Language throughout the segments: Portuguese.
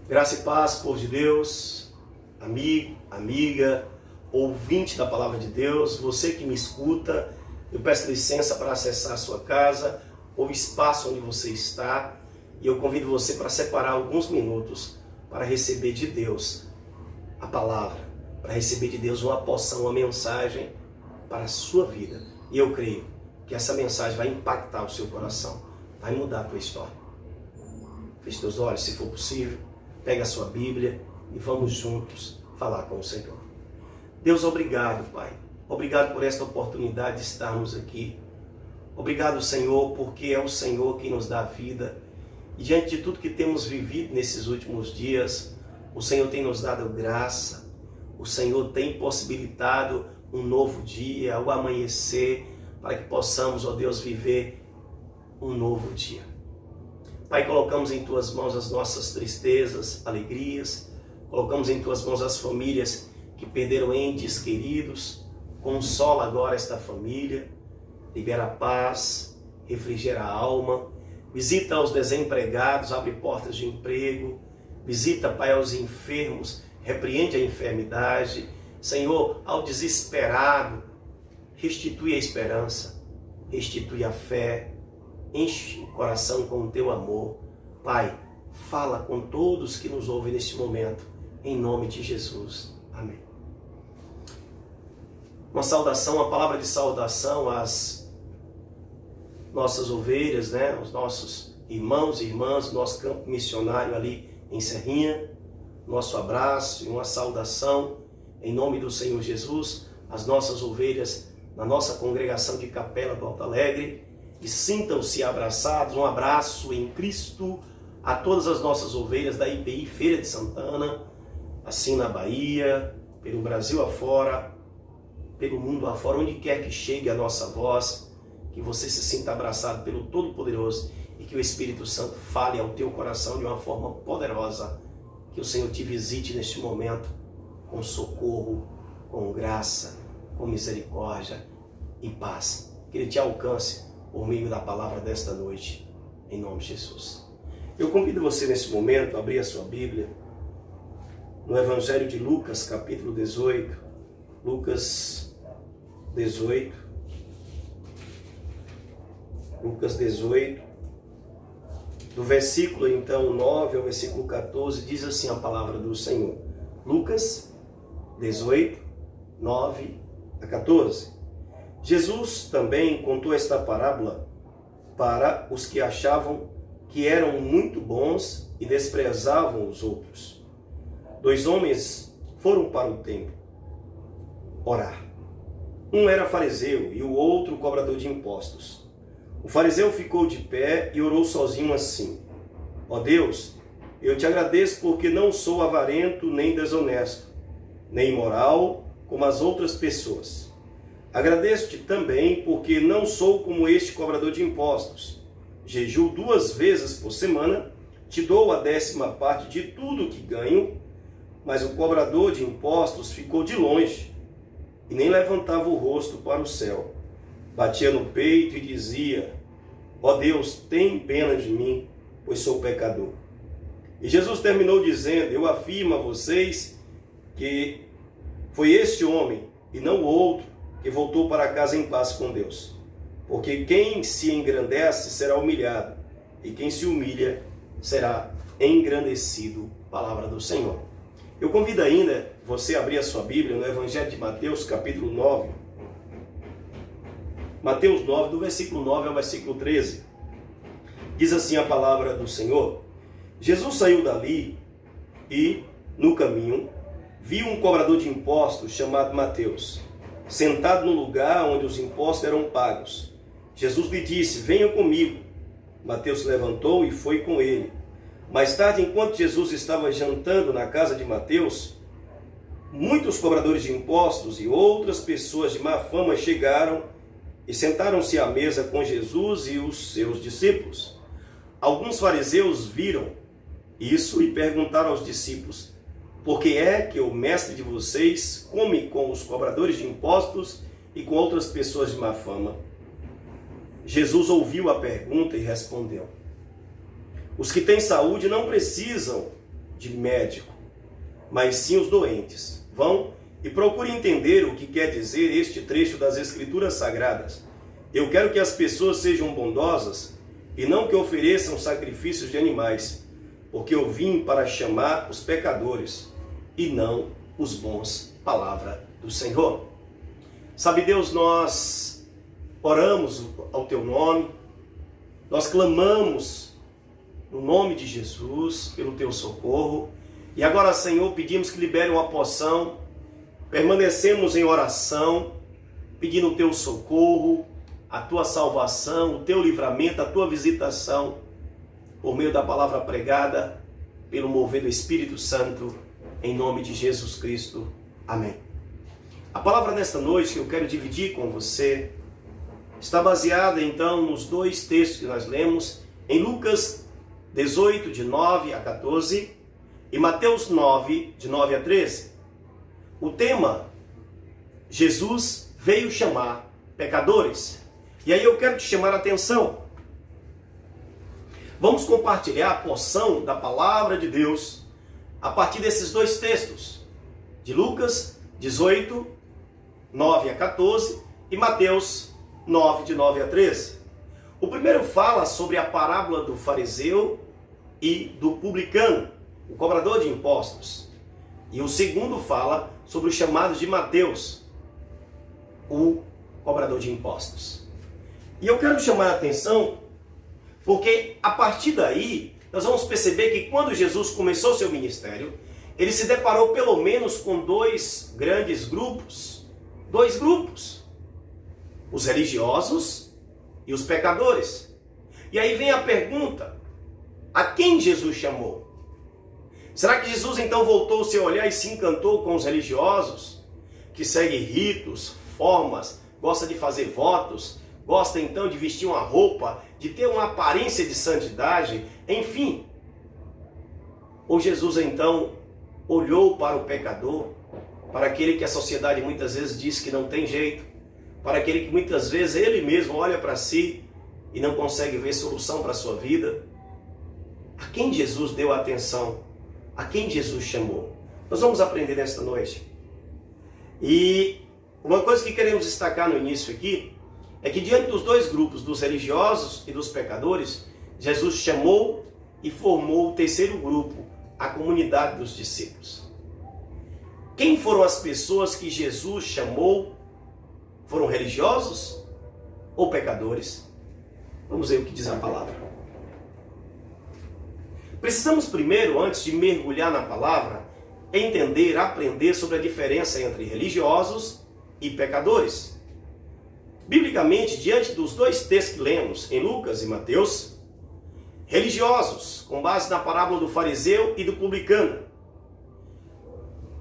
Graça e paz, povo de Deus, amigo, amiga, ouvinte da palavra de Deus, você que me escuta, eu peço licença para acessar a sua casa, ou o espaço onde você está, e eu convido você para separar alguns minutos para receber de Deus a palavra, para receber de Deus uma porção, uma mensagem para a sua vida. E eu creio que essa mensagem vai impactar o seu coração, vai mudar a tua história. Feche teus olhos, se for possível. Pega a sua Bíblia e vamos juntos falar com o Senhor. Deus, obrigado, Pai. Obrigado por esta oportunidade de estarmos aqui. Obrigado, Senhor, porque é o Senhor quem nos dá a vida. E diante de tudo que temos vivido nesses últimos dias, o Senhor tem nos dado graça. O Senhor tem possibilitado um novo dia, o amanhecer, para que possamos, ó Deus, viver um novo dia. Pai, colocamos em Tuas mãos as nossas tristezas, alegrias, colocamos em Tuas mãos as famílias que perderam entes queridos. Consola agora esta família, libera paz, refrigera a alma, visita os desempregados, abre portas de emprego, visita, Pai, aos enfermos, repreende a enfermidade. Senhor, ao desesperado, restitui a esperança, restitui a fé, enche o coração com o Teu amor. Pai, fala com todos que nos ouvem neste momento, em nome de Jesus. Amém. Uma saudação, uma palavra de saudação às nossas ovelhas, né? Os nossos irmãos e irmãs, nosso campo missionário ali em Serrinha. Nosso abraço e uma saudação em nome do Senhor Jesus, às nossas ovelhas na nossa congregação de Capela do Alto Alegre. E sintam-se abraçados, um abraço em Cristo a todas as nossas ovelhas da IPI Feira de Santana, assim na Bahia, pelo Brasil afora, pelo mundo afora, onde quer que chegue a nossa voz, que você se sinta abraçado pelo Todo-Poderoso e que o Espírito Santo fale ao teu coração de uma forma poderosa, que o Senhor te visite neste momento com socorro, com graça, com misericórdia e paz. Que Ele te alcance por meio da palavra desta noite, em nome de Jesus. Eu convido você nesse momento a abrir a sua Bíblia no Evangelho de Lucas, capítulo 18. Lucas 18. Lucas 18. Do versículo então 9 ao versículo 14, diz assim a palavra do Senhor. Lucas 18, 9 a 14. Jesus também contou esta parábola para os que achavam que eram muito bons e desprezavam os outros. 2 homens foram para o templo orar. Um era fariseu e o outro cobrador de impostos. O fariseu ficou de pé e orou sozinho assim: Ó Deus, eu te agradeço porque não sou avarento nem desonesto, nem imoral como as outras pessoas. Agradeço-te também porque não sou como este cobrador de impostos. Jejuo 2 vezes por semana, te dou a 10ª parte de tudo que ganho. Mas o cobrador de impostos ficou de longe e nem levantava o rosto para o céu. Batia no peito e dizia: Ó Deus, tem pena de mim, pois sou pecador. E Jesus terminou dizendo: Eu afirmo a vocês que foi este homem e não o outro que voltou para casa em paz com Deus. Porque quem se engrandece será humilhado, e quem se humilha será engrandecido. Palavra do Senhor. Eu convido ainda você a abrir a sua Bíblia no Evangelho de Mateus, capítulo 9. Mateus 9, do versículo 9 ao versículo 13. Diz assim a palavra do Senhor: Jesus saiu dali e, no caminho, viu um cobrador de impostos chamado Mateus, sentado no lugar onde os impostos eram pagos. Jesus lhe disse: Venha comigo. Mateus se levantou e foi com ele. Mais tarde, enquanto Jesus estava jantando na casa de Mateus, muitos cobradores de impostos e outras pessoas de má fama chegaram e sentaram-se à mesa com Jesus e os seus discípulos. Alguns fariseus viram isso e perguntaram aos discípulos: Por que é que o mestre de vocês come com os cobradores de impostos e com outras pessoas de má fama? Jesus ouviu a pergunta e respondeu: Os que têm saúde não precisam de médico, mas sim os doentes. Vão e procurem entender o que quer dizer este trecho das Escrituras Sagradas. Eu quero que as pessoas sejam bondosas e não que ofereçam sacrifícios de animais, porque eu vim para chamar os pecadores e não os bons. Palavra do Senhor. Sabe, Deus, nós oramos ao teu nome, nós clamamos no nome de Jesus pelo teu socorro, e agora, Senhor, pedimos que libere uma porção, permanecemos em oração, pedindo o teu socorro, a tua salvação, o teu livramento, a tua visitação, por meio da palavra pregada, pelo mover do Espírito Santo, em nome de Jesus Cristo. Amém. A palavra desta noite que eu quero dividir com você está baseada então nos dois textos que nós lemos em Lucas 18, de 9 a 14 e Mateus 9, de 9 a 13. O tema: Jesus veio chamar pecadores. E aí eu quero te chamar a atenção. Vamos compartilhar a porção da palavra de Deus a partir desses dois textos, de Lucas 18, 9 a 14 e Mateus 9, de 9 a 13. O primeiro fala sobre a parábola do fariseu e do publicano, o cobrador de impostos. E o segundo fala sobre os chamados de Mateus, o cobrador de impostos. E eu quero chamar a atenção porque a partir daí nós vamos perceber que quando Jesus começou seu ministério, ele se deparou pelo menos com dois grandes grupos. Dois grupos: os religiosos e os pecadores. E aí vem a pergunta: a quem Jesus chamou? Será que Jesus então voltou o seu olhar e se encantou com os religiosos, que seguem ritos, formas, gosta de fazer votos, gosta então de vestir uma roupa, de ter uma aparência de santidade, enfim? Ou Jesus então olhou para o pecador, para aquele que a sociedade muitas vezes diz que não tem jeito, para aquele que muitas vezes ele mesmo olha para si e não consegue ver solução para a sua vida? A quem Jesus deu atenção? A quem Jesus chamou? Nós vamos aprender nesta noite. E uma coisa que queremos destacar no início aqui é que diante dos dois grupos, dos religiosos e dos pecadores, Jesus chamou e formou o terceiro grupo, a comunidade dos discípulos. Quem foram as pessoas que Jesus chamou? Foram religiosos ou pecadores? Vamos ver o que diz a palavra. Precisamos primeiro, antes de mergulhar na palavra, entender, aprender sobre a diferença entre religiosos e pecadores. Biblicamente, diante dos dois textos que lemos em Lucas e Mateus, religiosos, com base na parábola do fariseu e do publicano.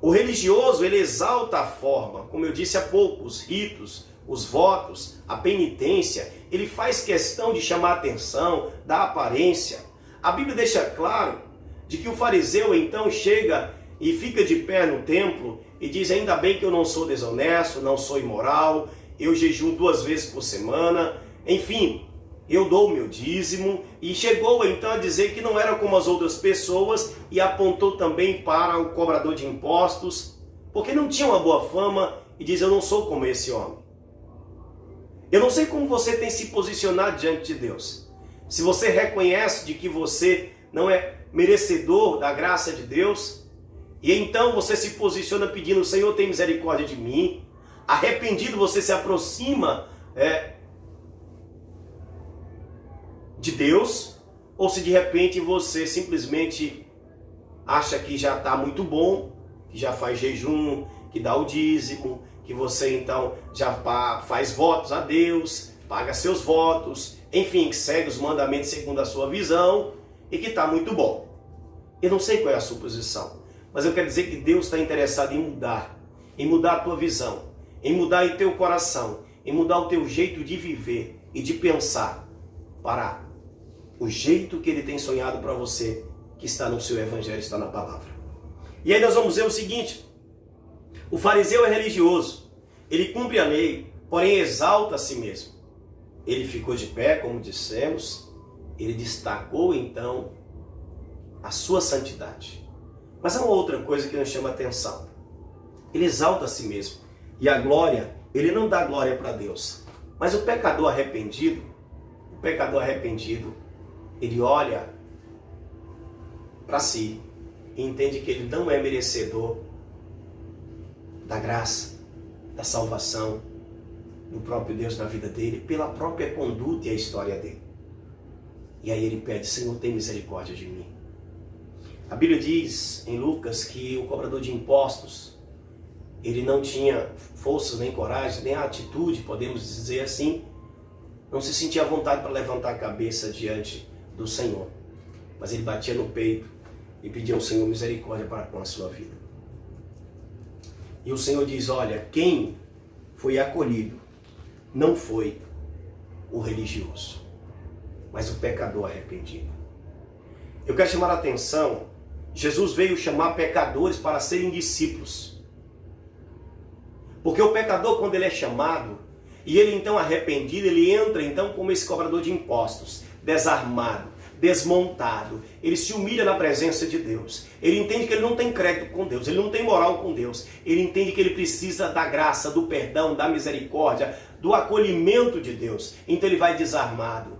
O religioso, ele exalta a forma, como eu disse há pouco, os ritos, os votos, a penitência. Ele faz questão de chamar a atenção, da aparência. A Bíblia deixa claro de que o fariseu então chega e fica de pé no templo e diz: ainda bem que eu não sou desonesto, não sou imoral, eu jejuo 2 vezes por semana, enfim, eu dou o meu dízimo. E chegou então a dizer que não era como as outras pessoas e apontou também para o cobrador de impostos, porque não tinha uma boa fama, e diz: eu não sou como esse homem. Eu não sei como você tem se posicionado diante de Deus. Se você reconhece de que você não é merecedor da graça de Deus, e então você se posiciona pedindo: Senhor, tem misericórdia de mim. Arrependido, você se aproxima de Deus, ou se de repente você simplesmente acha que já está muito bom, que já faz jejum, que dá o dízimo, que você então já faz votos a Deus, paga seus votos, enfim, que segue os mandamentos segundo a sua visão e que está muito bom. Eu não sei qual é a sua posição, mas eu quero dizer que Deus está interessado em mudar a tua visão, em mudar o teu coração, em mudar o teu jeito de viver e de pensar para o jeito que Ele tem sonhado para você, que está no seu evangelho, está na palavra. E aí nós vamos ver o seguinte: o fariseu é religioso, ele cumpre a lei, porém exalta a si mesmo. Ele ficou de pé, como dissemos, ele destacou então a sua santidade. Mas há uma outra coisa que nos chama a atenção. Ele exalta a si mesmo. E a glória, ele não dá glória para Deus. Mas o pecador arrependido, ele olha para si e entende que ele não é merecedor da graça, da salvação do próprio Deus na vida dele, pela própria conduta e a história dele. E aí ele pede: Senhor, tem misericórdia de mim. A Bíblia diz em Lucas que o cobrador de impostos, ele não tinha forças, nem coragem, nem atitude, podemos dizer assim, não se sentia à vontade para levantar a cabeça diante do Senhor. Mas ele batia no peito e pedia ao Senhor misericórdia para com a sua vida. E o Senhor diz: olha, quem foi acolhido não foi o religioso, mas o pecador arrependido. Eu quero chamar a atenção, Jesus veio chamar pecadores para serem discípulos. Porque o pecador, quando ele é chamado, e ele então arrependido, ele entra então como esse cobrador de impostos, desarmado, desmontado. Ele se humilha na presença de Deus. Ele entende que ele não tem crédito com Deus, ele não tem moral com Deus. Ele entende que ele precisa da graça, do perdão, da misericórdia, do acolhimento de Deus. Então ele vai desarmado.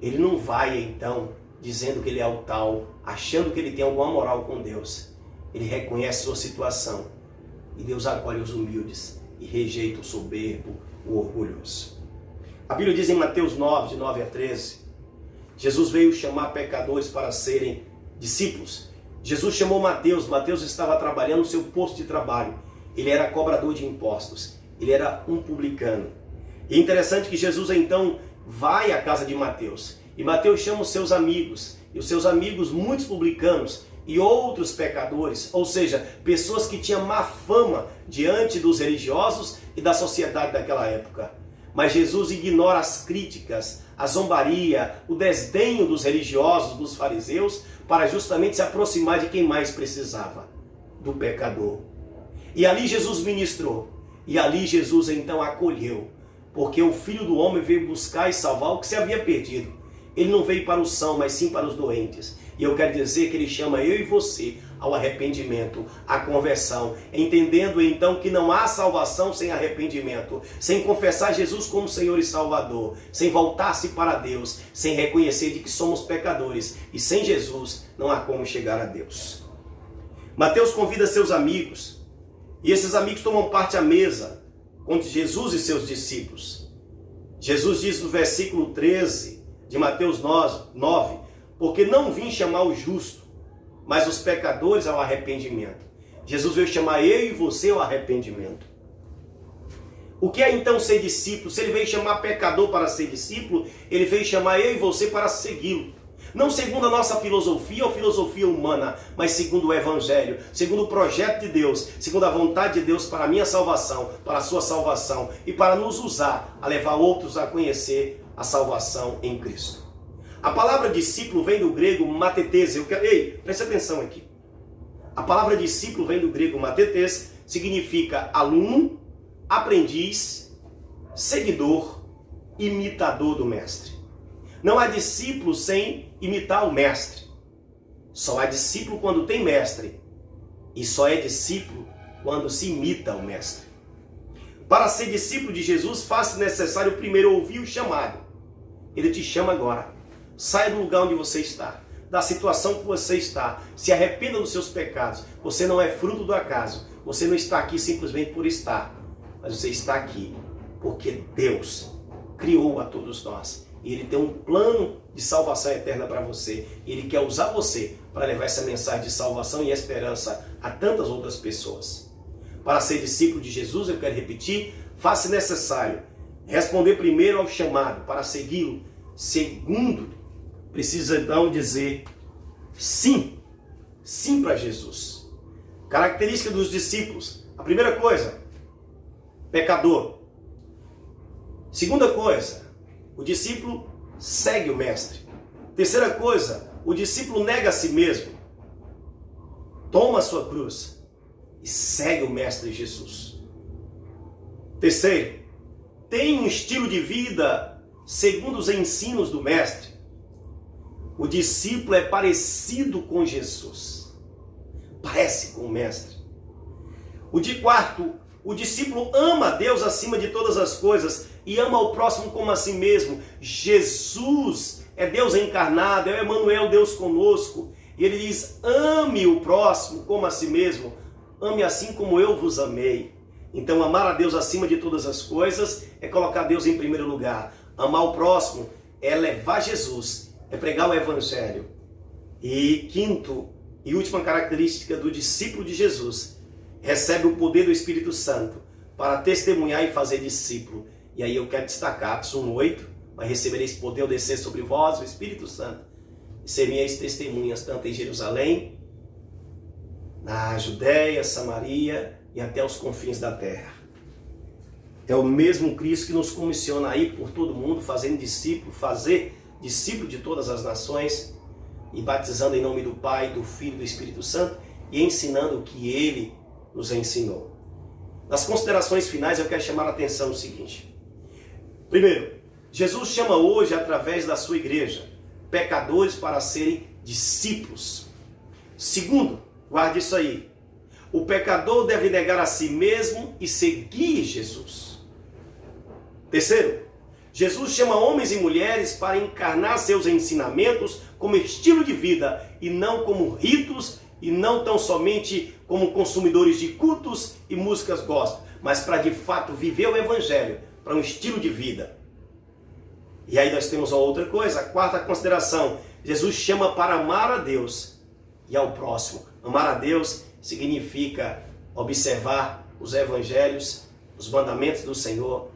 Ele não vai então dizendo que ele é o tal, achando que ele tem alguma moral com Deus. Ele reconhece sua situação e Deus acolhe os humildes e rejeita o soberbo, o orgulhoso. A Bíblia diz em Mateus 9, de 9 a 13, Jesus veio chamar pecadores para serem discípulos. Jesus chamou Mateus. Mateus estava trabalhando no seu posto de trabalho. Ele era cobrador de impostos. Ele era um publicano. E é interessante que Jesus então vai à casa de Mateus. E Mateus chama os seus amigos. E os seus amigos, muitos publicanos e outros pecadores. Ou seja, pessoas que tinham má fama diante dos religiosos e da sociedade daquela época. Mas Jesus ignora as críticas, a zombaria, o desdenho dos religiosos, dos fariseus, para justamente se aproximar de quem mais precisava, do pecador. E ali Jesus ministrou, e ali Jesus então acolheu, porque o Filho do Homem veio buscar e salvar o que se havia perdido. Ele não veio para os sãos, mas sim para os doentes. E eu quero dizer que ele chama eu e você ao arrependimento, à conversão, entendendo então que não há salvação sem arrependimento, sem confessar Jesus como Senhor e Salvador, sem voltar-se para Deus, sem reconhecer de que somos pecadores, e sem Jesus não há como chegar a Deus. Mateus convida seus amigos, e esses amigos tomam parte à mesa com Jesus e seus discípulos. Jesus diz no versículo 13 de Mateus 9, porque não vim chamar o justo, mas os pecadores ao arrependimento. Jesus veio chamar eu e você ao arrependimento. O que é então ser discípulo? Se ele veio chamar pecador para ser discípulo, ele veio chamar eu e você para segui-lo. Não segundo a nossa filosofia ou filosofia humana, mas segundo o Evangelho, segundo o projeto de Deus, segundo a vontade de Deus para a minha salvação, para a sua salvação e para nos usar a levar outros a conhecer a salvação em Cristo. A palavra discípulo vem do grego matetes. Ei, preste atenção aqui. A palavra discípulo vem do grego matetes, significa aluno, aprendiz, seguidor, imitador do mestre. Não há discípulo sem imitar o mestre. Só há discípulo quando tem mestre. E só é discípulo quando se imita o mestre. Para ser discípulo de Jesus, faz-se necessário primeiro ouvir o chamado. Ele te chama agora. Saia do lugar onde você está, da situação que você está, se arrependa dos seus pecados. Você não é fruto do acaso, você não está aqui simplesmente por estar, mas você está aqui porque Deus criou a todos nós. E Ele tem um plano de salvação eterna para você. E Ele quer usar você para levar essa mensagem de salvação e esperança a tantas outras pessoas. Para ser discípulo de Jesus, eu quero repetir, faça necessário responder primeiro ao chamado para segui-lo. Segundo, precisa então dizer sim, sim para Jesus. Característica dos discípulos. A primeira coisa, pecador. Segunda coisa, o discípulo segue o mestre. Terceira coisa, o discípulo nega a si mesmo. Toma a sua cruz e segue o mestre Jesus. Terceiro, tem um estilo de vida segundo os ensinos do mestre. O discípulo é parecido com Jesus. parece com o mestre. O de quarto, o discípulo ama a Deus acima de todas as coisas e ama o próximo como a si mesmo. Jesus é Deus encarnado, é o Emmanuel, Deus conosco. E ele diz, ame o próximo como a si mesmo. Ame assim como eu vos amei. Então amar a Deus acima de todas as coisas é colocar Deus em primeiro lugar. Amar o próximo é levar Jesus, é pregar o Evangelho. E quinto e última característica do discípulo de Jesus, recebe o poder do Espírito Santo para testemunhar e fazer discípulo. E aí eu quero destacar, Atos 1:8, mas recebereis poder ao descer sobre vós o Espírito Santo, e seríeis testemunhas tanto em Jerusalém, na Judéia, Samaria e até os confins da terra. É o mesmo Cristo que nos comissiona a ir por todo mundo, fazendo discípulo, fazer discípulo de todas as nações, e batizando em nome do Pai, do Filho e do Espírito Santo, e ensinando o que Ele nos ensinou. Nas considerações finais eu quero chamar a atenção no seguinte. Primeiro, Jesus chama hoje, através da sua igreja, pecadores para serem discípulos. Segundo, guarde isso aí, o pecador deve negar a si mesmo e seguir Jesus. Terceiro, Jesus chama homens e mulheres para encarnar seus ensinamentos como estilo de vida e não como ritos e não tão somente como consumidores de cultos e músicas gospel, mas para de fato viver o Evangelho, para um estilo de vida. E aí nós temos uma outra coisa, a quarta consideração, Jesus chama para amar a Deus e ao próximo. Amar a Deus significa observar os evangelhos, os mandamentos do Senhor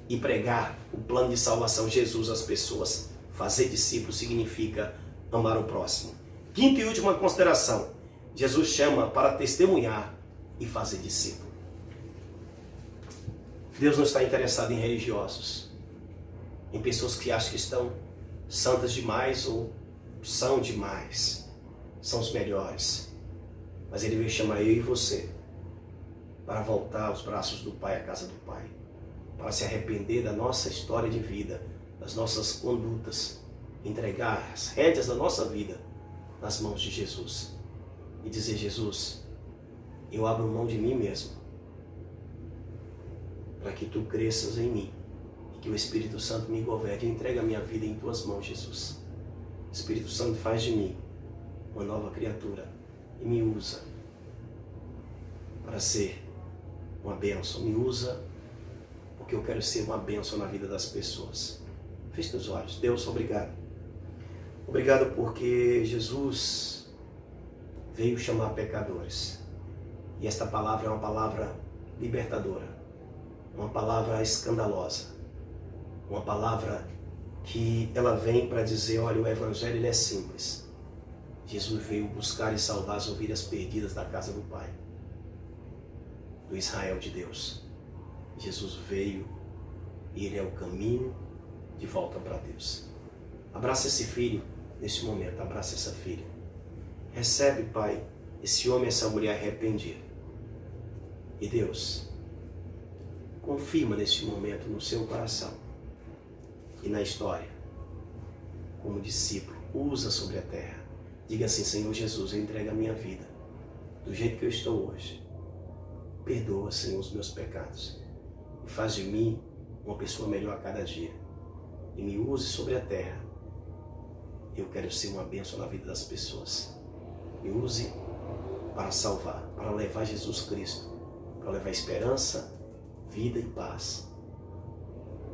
e pregar o plano de salvação de Jesus às pessoas. Fazer discípulo significa amar o próximo. Quinta e última consideração, Jesus chama para testemunhar e fazer discípulo. Deus não está interessado em religiosos, em pessoas que acham que estão santas demais ou são demais, são os melhores. Mas Ele veio chamar eu e você para voltar aos braços do Pai, à casa do Pai, para se arrepender da nossa história de vida, das nossas condutas, entregar as rédeas da nossa vida nas mãos de Jesus e dizer, Jesus, eu abro mão de mim mesmo para que Tu cresças em mim e que o Espírito Santo me governe. Entrega a minha vida em Tuas mãos, Jesus. Espírito Santo, faz de mim uma nova criatura e me usa para ser uma bênção. Me usa porque eu quero ser uma bênção na vida das pessoas. Feche os olhos. Deus, obrigado. Obrigado porque Jesus veio chamar pecadores. E esta palavra é uma palavra libertadora, uma palavra escandalosa, uma palavra que ela vem para dizer, olha, o Evangelho ele é simples. Jesus veio buscar e salvar as ovelhas perdidas da casa do Pai, do Israel de Deus. Jesus veio e Ele é o caminho de volta para Deus. Abraça esse filho nesse momento, abraça essa filha. Recebe, Pai, esse homem e essa mulher arrependido. E Deus, confirma nesse momento no seu coração e na história, como discípulo, usa sobre a terra. Diga assim, Senhor Jesus, eu entrego a minha vida do jeito que eu estou hoje. Perdoa, Senhor, os meus pecados e faz de mim uma pessoa melhor a cada dia. E me use sobre a terra. Eu quero ser uma bênção na vida das pessoas. Me use para salvar, para levar Jesus Cristo, para levar esperança, vida e paz.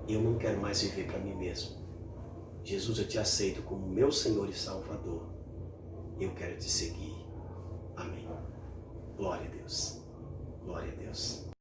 Eu não quero mais viver para mim mesmo. Jesus, eu te aceito como meu Senhor e Salvador. Eu quero te seguir. Amém. Glória a Deus. Glória a Deus.